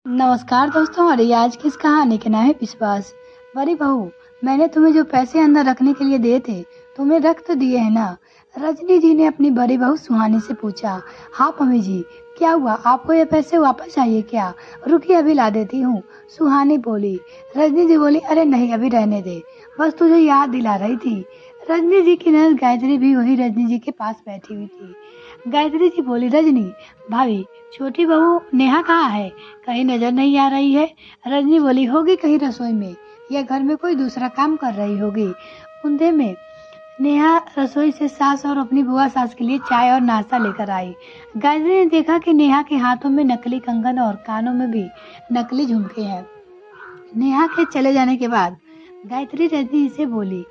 नमस्कार दोस्तों। अरे आज की इस कहानी के नाम है विश्वास। बड़ी बहू, मैंने तुम्हें जो पैसे अंदर रखने के लिए दिए थे, तुमने रख तो दिए हैं ना? रजनी जी ने अपनी बड़ी बहू सुहानी से पूछा। हाँ मम्मी जी, क्या हुआ? आपको ये पैसे वापस चाहिए क्या? रुकिए, अभी ला देती हूँ, सुहानी बोली। रजनी जी बोली, अरे नहीं, अभी रहने दे, बस तुझे याद दिला रही थी। रजनी जी की ननद गायत्री भी वही रजनी जी के पास बैठी हुई थी। गायत्री जी बोली, रजनी भाभी, छोटी बहू नेहा कहाँ है? कहीं नजर नहीं आ रही है। रजनी बोली, होगी कहीं रसोई में या घर में कोई दूसरा काम कर रही होगी। उनते में नेहा रसोई से सास और अपनी बुआ सास के लिए चाय और नाश्ता लेकर आई। गायत्री ने देखा कि नेहा के हाथों में नकली कंगन और कानों में भी नकली झुमके हैं। नेहा के चले जाने के बाद गायत्री रजनी से बोली,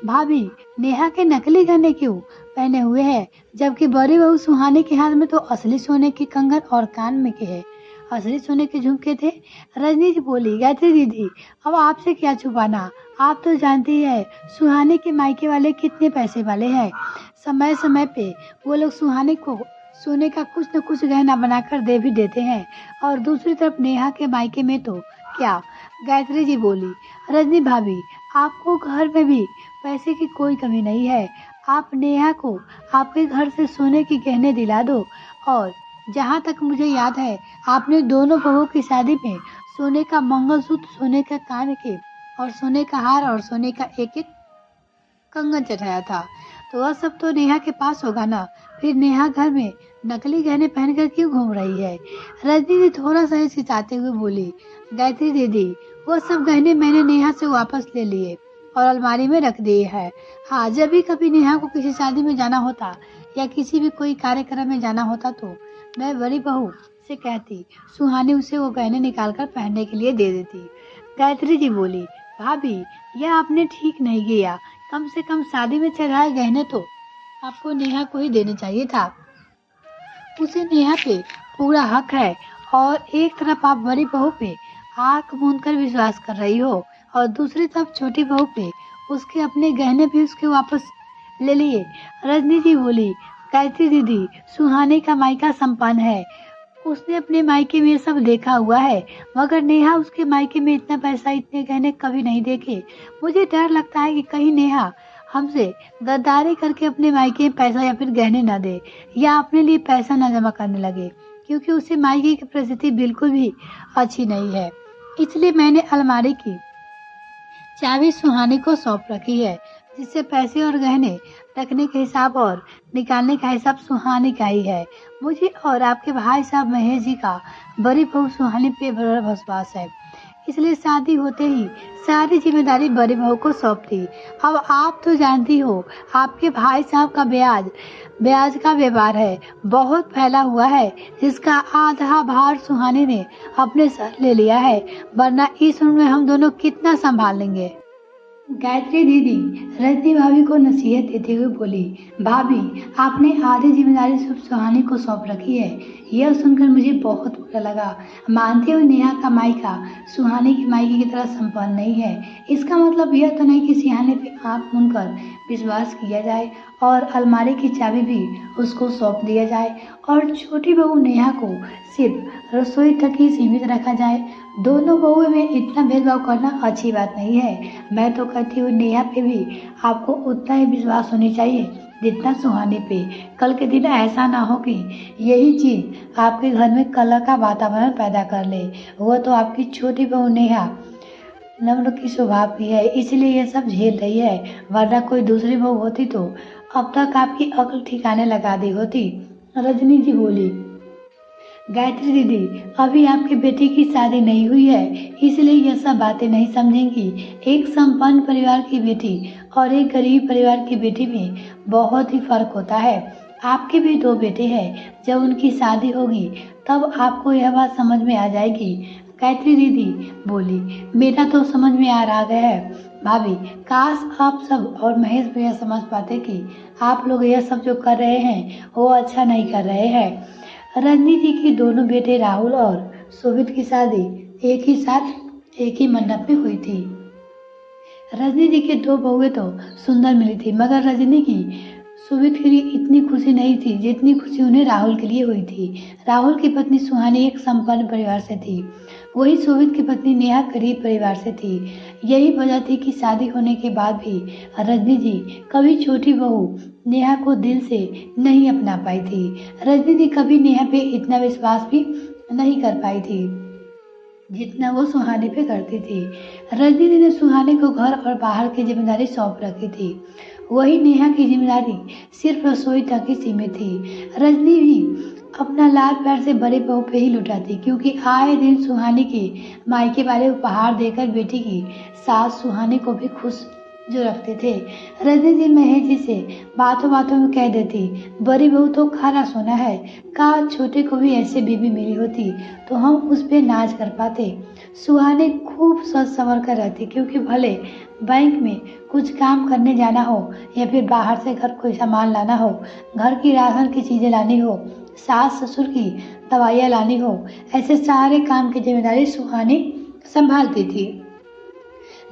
भाभी, नेहा के नकली गहने क्यों पहने हुए हैं, जबकि बड़ी बहू सुहानी के हाथ में तो असली सोने के कंगन और कान में के है, असली सोने के झुमके थे। रजनी जी बोली, गायत्री दीदी, अब आपसे क्या छुपाना, आप तो जानती है सुहानी के मायके वाले कितने पैसे वाले हैं। समय समय पे वो लोग सुहानी को सोने का कुछ न कुछ गहना बनाकर दे भी देते हैं। और दूसरी तरफ नेहा के मायके में तो क्या। गायत्री जी बोली, रजनी भाभी, आपको घर में भी पैसे की कोई कमी नहीं है। आप नेहा को आपके घर से सोने के गहने दिला दो। और जहाँ तक मुझे याद है, आपने दोनों बहू की शादी में सोने का मंगलसूत्र, सोने के कान के और सोने का हार और सोने का एक एक कंगन चढ़ाया था। तो वह सब तो नेहा के पास होगा ना। फिर नेहा घर में नकली गहने पहनकर क्यों घूम रही है? रजनी ने थोड़ा सा हिचकिचाते हुए बोली, गायत्री दीदी, वो सब गहने मैंने नेहा से वापस ले लिए और अलमारी में रख दिए हैं। हाँ, जब भी कभी नेहा को किसी शादी में जाना होता या किसी भी कोई कार्यक्रम में जाना होता तो मैं बड़ी बहू से कहती, सुहानी उसे वो गहने निकाल कर पहनने के लिए दे देती। गायत्री जी बोली, भाभी, यह आपने ठीक नहीं किया। कम से कम शादी में चढ़ाए गहने तो आपको नेहा को ही देने चाहिए था। उसे नेहा पे पूरा हक है। और एक तरफ आप बड़ी बहू पे आंख मूंद कर विश्वास कर रही हो और दूसरी तरफ छोटी बहू पे उसके अपने गहने भी उसके वापस ले लिए। रजनी जी बोली, गायत्री दीदी, सुहानी का मायका संपन्न है, उसने अपने मायके में ये सब देखा हुआ है, मगर नेहा उसके मायके में इतना पैसा, इतने गहने कभी नहीं देखे। मुझे डर लगता है कि कहीं नेहा हमसे गद्दारी करके अपने मायके में पैसा या फिर गहने न दे, या अपने लिए पैसा न जमा करने लगे, क्योंकि उसे मायके की परिस्थिति बिल्कुल भी अच्छी नहीं है। इसलिए मैंने अलमारी की चाबी सुहानी को सौंप रखी है, जिससे पैसे और गहने रखने का हिसाब और निकालने का हिसाब सुहानी का ही है। मुझे और आपके भाई साहब महेश जी का बड़ी बहू सुहानी पे बड़ा विश्वास है, इसलिए शादी होते ही सारी जिम्मेदारी बड़ी बहू को सौंप दी। अब आप तो जानती हो, आपके भाई साहब का ब्याज का व्यापार है, बहुत फैला हुआ है, जिसका आधा भार सुहानी ने अपने सर ले लिया है, वरना इस उम्र में हम दोनों कितना संभाल लेंगे। गायत्री दीदी रजनी भाभी को नसीहत देते हुए बोली, भाभी, आपने आधी जिम्मेदारी सिर्फ सुहानी को सौंप रखी है। यह सुनकर मुझे बहुत बुरा लगा। मानते हुए नेहा का मायका सुहानी के मायके की तरह संपन्न नहीं है। इसका मतलब यह तो नहीं कि सुहानी पे आंख मूंद कर विश्वास किया जाए और अलमारी की चाबी भी उसको सौंप दिया जाए और छोटी बहू नेहा को सिर्फ रसोई तक ही सीमित रखा जाए। दोनों बहुओं में इतना भेदभाव करना अच्छी बात नहीं है। मैं तो कहती हूँ नेहा पे भी आपको उतना ही विश्वास होनी चाहिए जितना सुहानी पे। कल के दिन ऐसा ना हो कि यही चीज आपके घर में कलह का वातावरण पैदा कर ले। वो तो आपकी छोटी बहू नेहा नम्र की स्वभाव की है, इसलिए ये सब झेल रही है, वरना कोई दूसरी बहू होती तो अब तक आपकी अक्ल ठिकाने लगा दी होती। रजनी जी बोली, गायत्री दीदी, अभी आपकी बेटी की शादी नहीं हुई है, इसलिए यह सब बातें नहीं समझेंगी। एक संपन्न परिवार की बेटी और एक गरीब परिवार की बेटी में बहुत ही फर्क होता है। आपके भी दो बेटे हैं, जब उनकी शादी होगी तब आपको यह बात समझ में आ जाएगी। गायत्री दीदी बोली, मेरा तो समझ में आ रहा है भाभी, काश आप सब और महेश भैया समझ पाते कि आप लोग यह सब जो कर रहे हैं वो अच्छा नहीं कर रहे हैं। रजनी जी के दोनों बेटे राहुल और शोभित की शादी एक ही साथ एक ही मंडप में हुई थी। रजनी जी के दो बहुएं तो सुंदर मिली थी, मगर रजनी की सुमित के लिए इतनी खुशी नहीं थी जितनी खुशी उन्हें राहुल के लिए हुई थी। राहुल की पत्नी सुहानी एक संपन्न परिवार से थी, वही शोभित की पत्नी नेहा गरीब परिवार से थी। यही वजह थी कि शादी होने के बाद भी रजनी जी कभी छोटी बहू नेहा को दिल से नहीं अपना पाई थी। रजनी जी कभी नेहा पे इतना विश्वास भी नहीं कर पाई थी जितना वो सुहानी पे करती थी। रजनी जी ने सुहानी को घर और बाहर की जिम्मेदारी सौंप रखी थी, वही नेहा की जिम्मेदारी सिर्फ रसोई तक ही सीमित थी। रजनी भी अपना लाल प्यार से बड़े बहू पे ही लुटाती, क्योंकि आए दिन सुहानी के मायके वाले उपहार देकर बेटी की सास सुहानी को भी खुश जो रखते थे। रजनी जी महेश जी से बातों बातों में कह देती, बड़ी बहू तो खाना सोना है, काश छोटे को भी ऐसे बीवी मिली होती तो हम उस पे नाज कर पाते। सुहानी खूब सच संवर कर रहती, क्योंकि भले बैंक में कुछ काम करने जाना हो या फिर बाहर से घर कोई सामान लाना हो, घर की राशन की चीजें लानी हो, सास ससुर की दवाइयाँ लानी हो, ऐसे सारे काम की जिम्मेदारी सुहानी संभालती थी,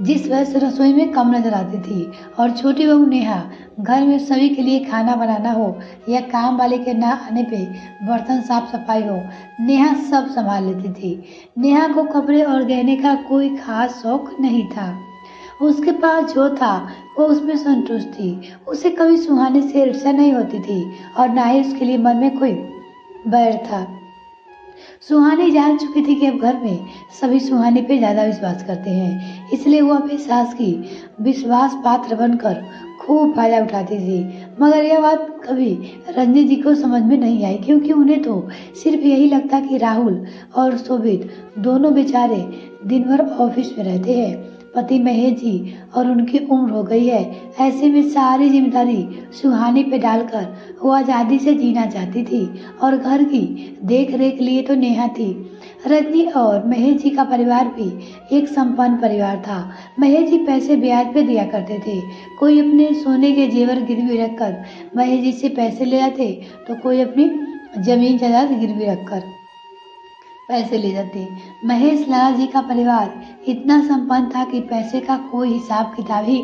जिस वजह से रसोई में कम नजर आती थी। और छोटी बहू नेहा घर में सभी के लिए खाना बनाना हो या काम वाले के ना आने पे बर्तन साफ सफाई हो, नेहा सब संभाल लेती थी। नेहा को कपड़े और गहने का कोई खास शौक नहीं था, उसके पास जो था वो उसमें संतुष्ट थी। उसे कभी सुहानी से ईर्ष्या नहीं होती थी और ना ही उसके लिए मन में कोई बैर था। सुहानी जान चुकी थी कि अब घर में सभी सुहानी पे ज्यादा विश्वास करते हैं, इसलिए वो अपनी सास की विश्वास पात्र बनकर खूब फायदा उठाती थी। मगर यह बात कभी रंजीत जी को समझ में नहीं आई, क्योंकि उन्हें तो सिर्फ यही लगता कि राहुल और शोभित दोनों बेचारे दिन भर ऑफिस में रहते हैं, पति महेश जी और उनकी उम्र हो गई है। ऐसे में सारी जिम्मेदारी सुहानी पे डालकर वो आज़ादी से जीना चाहती थी और घर की देख रेख लिए तो नेहा थी। रजनी और महेश जी का परिवार भी एक संपन्न परिवार था। महेश जी पैसे ब्याज पे दिया करते थे, कोई अपने सोने के जेवर गिरवी रखकर महेश जी से पैसे ले जाते तो कोई अपनी जमीन जायदाद गिरवी रखकर पैसे ले जाते। महेश लाल जी का परिवार इतना संपन्न था कि पैसे का कोई हिसाब किताब ही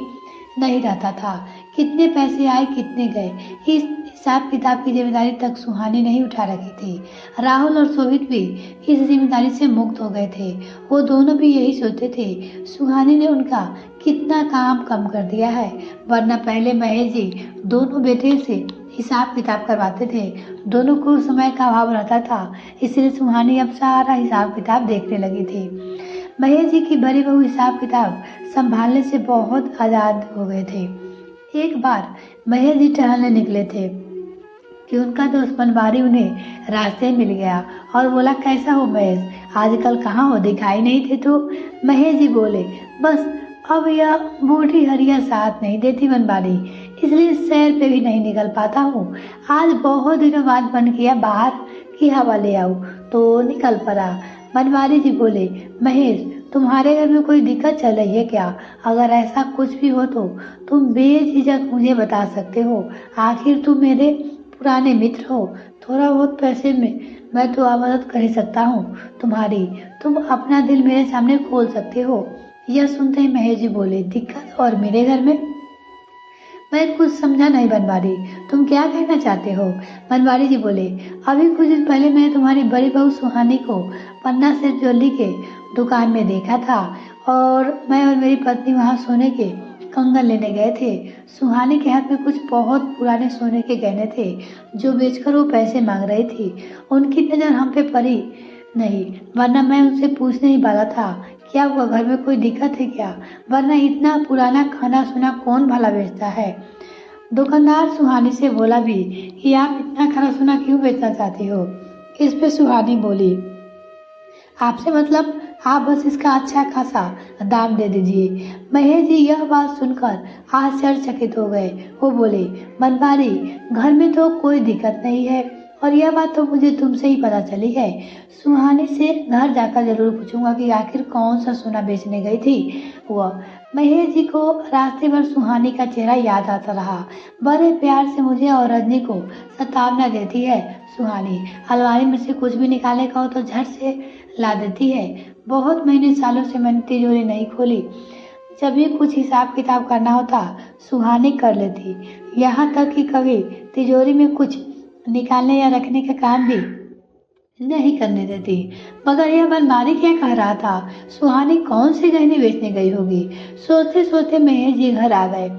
नहीं रहता था, कितने पैसे आए कितने गए इस हिसाब किताब की जिम्मेदारी तक सुहानी नहीं उठा रखी थी। राहुल और शोभित भी इस जिम्मेदारी से मुक्त हो गए थे, वो दोनों भी यही सोचते थे सुहानी ने उनका कितना काम कम कर दिया है, वरना पहले महेश जी दोनों बेटे से हिसाब किताब करवाते थे। दोनों को समय का अभाव रहता था, इसलिए सुहानी अब सारा हिसाब किताब देखने लगी थी। महेश जी की बड़ी बहू हिसाब किताब संभालने से बहुत आज़ाद हो गए थे। एक बार महेश जी टहलने निकले थे कि उनका दोस्त बनवारी उन्हें रास्ते मिल गया और बोला, कैसा हो महेश, आजकल कहाँ हो, दिखाई नहीं थे। तो महेश जी बोले, बस अब यह बूढ़ी हरिया साथ नहीं देती बनवारी, इसलिए सैर पे भी नहीं निकल पाता हूँ। आज बहुत दिनों बाद मन किया बाहर की हवा ले आऊं तो निकल पड़ा। बनवारी जी बोले, महेश तुम्हारे घर में कोई दिक्कत चल रही है क्या? अगर ऐसा कुछ भी हो तो तुम बेझिझक मुझे बता सकते हो, आखिर तुम मेरे पुराने मित्र हो। थोड़ा बहुत पैसे में मैं तो मदद कर ही सकता हूँ तुम्हारी, तुम अपना दिल मेरे सामने खोल सकते हो। यह सुनते ही महेश जी बोले, दिक्कत और मेरे घर में? मैं कुछ समझा नहीं बनवारी, तुम क्या कहना चाहते हो? बनवारी जी बोले, अभी कुछ दिन पहले मैंने तुम्हारी बड़ी बहू सुहानी को पन्ना से ज्वेलरी के दुकान में देखा था और मैं और मेरी पत्नी वहां सोने के कंगन लेने गए थे। सुहानी के हाथ में कुछ बहुत पुराने सोने के गहने थे जो बेचकर वो पैसे मांग रही थी। उनकी नज़र हम पे पड़ी नहीं, वरना मैं उनसे पूछने ही वाला था क्या हुआ, घर में कोई दिक्कत है क्या, वरना इतना पुराना खाना सुना कौन भला बेचता है। दुकानदार सुहानी से बोला भी कि आप इतना खाना सुना क्यों बेचना चाहती हो। इस पे सुहानी बोली, आपसे मतलब आप बस इसका अच्छा खासा दाम दे दीजिए। महेश जी यह बात सुनकर आश्चर्यचकित हो गए। वो बोले, बनवारी घर में तो कोई दिक्कत नहीं है और यह बात तो मुझे तुमसे ही पता चली है। सुहानी से घर जाकर जरूर पूछूंगा कि आखिर कौन सा सोना बेचने गई थी वह। महेश जी को रास्ते भर सुहानी का चेहरा याद आता रहा। बड़े प्यार से मुझे और रजनी को सतावना देती है सुहानी, अलमारी में से कुछ भी निकालने का हो तो झट से ला देती है। बहुत महीने सालों से मैंने तिजोरी नहीं खोली, जब भी कुछ हिसाब किताब करना होता सुहानी कर लेती, यहाँ तक कि कभी तिजोरी में कुछ निकालने या रखने का काम भी नहीं करने देती। मगर यह बनमाली क्या कह रहा था? सुहानी कौन से गहने बेचने गई होगी? सोचते सोचते महेश जी घर आ गए।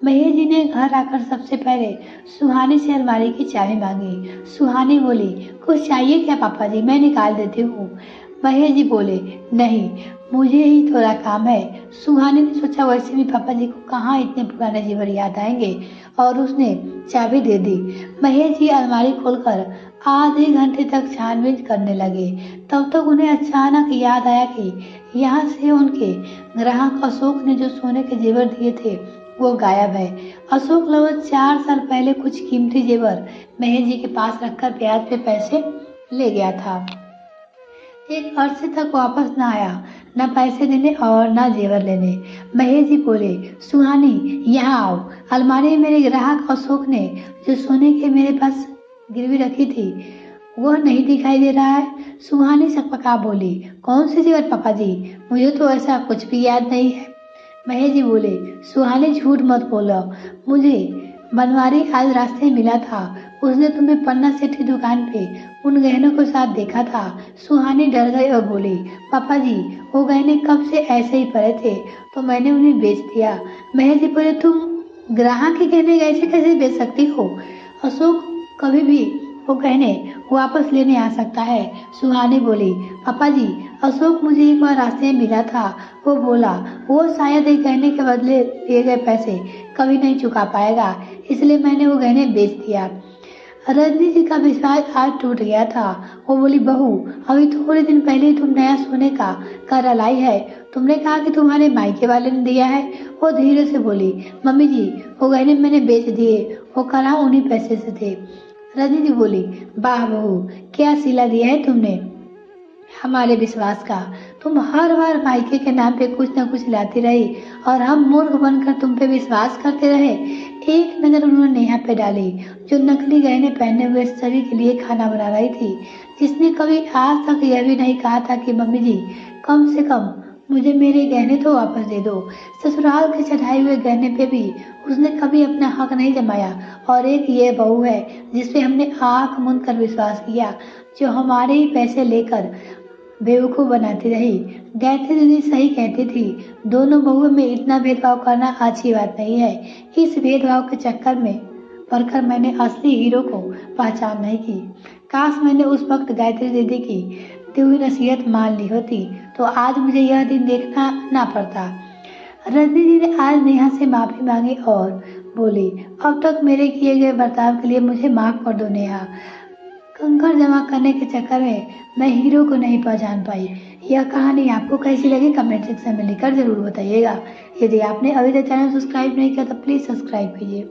महेश जी ने घर आकर सबसे पहले सुहानी से अलमारी की चाबी मांगी। सुहानी बोली, कुछ चाहिए क्या पापा जी? मैं निकाल देती हूँ। महेश जी बोले, नहीं, मुझे ही थोड़ा काम है। सुहानी ने सोचा वैसे भी पापा जी को कहाँ इतने पुराने जेवर याद आएंगे, और उसने चाबी दे दी। महेश जी अलमारी खोलकर आधे घंटे तक छानबीन करने लगे। तब तक उन्हें अचानक याद आया कि यहाँ से उनके ग्राहक अशोक ने जो सोने के जेवर दिए थे वो गायब है। अशोक लगभग 4 साल पहले कुछ कीमती जेवर महेश जी के पास रखकर ब्याज पे पैसे ले गया था। एक अरसे तक वापस न आया, न पैसे देने और न जेवर लेने। महेश जी बोले, सुहानी यहाँ आओ। अलमारी में मेरे ग्राहक अशोक ने जो सोने के मेरे पास गिरवी रखी थी वह नहीं दिखाई दे रहा है। सुहानी सकपका बोली, कौन से जेवर पापा जी? मुझे तो ऐसा कुछ भी याद नहीं है। महेश जी बोले, सुहानी झूठ मत बोलो, मुझे बनवारी आज रास्ते में मिला था। उसने तुम्हें पन्ना सेठ की दुकान पे उन गहनों के साथ देखा था। सुहानी डर गई और बोली, पापा जी वो गहने कब से ऐसे ही पड़े थे तो मैंने उन्हें बेच दिया। महेश जी बोले, तुम ग्राहक के गहने ऐसे कैसे बेच सकती हो? अशोक कभी भी वो गहने वापस लेने आ सकता है। सुहानी बोली, पापा जी अशोक मुझे एक बार रास्ते में मिला था। वो बोला वो शायद एक गहने के बदले दिए गए पैसे कभी नहीं चुका पाएगा, इसलिए मैंने वो गहने बेच दिया। रजनी जी का विश्वास आज टूट गया था। वो बोली, बहू अभी थोड़े दिन पहले ही तुम नया सोने का करा लाई है। तुमने कहा कि तुम्हारे मायके वाले ने दिया है। वो धीरे से बोली, मम्मी जी वो गहने मैंने बेच दिए, वो करा उन्हीं पैसे से थे। रजनी जी बोली, वाह बहू क्या सिला दिया है तुमने हमारे विश्वास का। तुम हर बार मायके के नाम पे कुछ न कुछ लाती रही और हम मूर्ख बनकर तुम पे विश्वास करते रहे। एक नजर उन्होंने नेहा पे डाली जो नकली गहने पहने हुए सभी के लिए खाना बना रही थी, जिसने कभी आज तक यह भी नहीं कहा था कि मम्मी जी कम से कम मुझे मेरे गहने तो वापस दे दो। ससुराल के चढ़ाए हुए गहने पे भी उसने कभी अपना हक नहीं जमाया। और एक ये बहू है जिसपे हमने आंख मूंद कर विश्वास किया, जो हमारे ही पैसे लेकर बेवकूफ़ बनाती रही। गायत्री दीदी सही कहती थी, दोनों बहुओं में इतना भेदभाव करना अच्छी बात नहीं है। इस भेदभाव के चक्कर में पड़कर मैंने असली हीरो को पहचान नहीं की। काश मैंने उस वक्त गायत्री दीदी की दी हुई नसीहत मान ली होती तो आज मुझे यह दिन देखना ना पड़ता। रजनी जी ने आज नेहा से माफ़ी मांगी और बोली, अब तक मेरे किए गए बर्ताव के लिए मुझे माफ़ कर दो नेहा। कंकड़ जमा करने के चक्कर में मैं हीरो को नहीं पहचान पाई। यह कहानी आपको कैसी लगी कमेंट सेक्शन में लिखकर जरूर बताइएगा। यदि आपने अभी तक चैनल सब्सक्राइब नहीं किया तो प्लीज़ सब्सक्राइब कीजिए।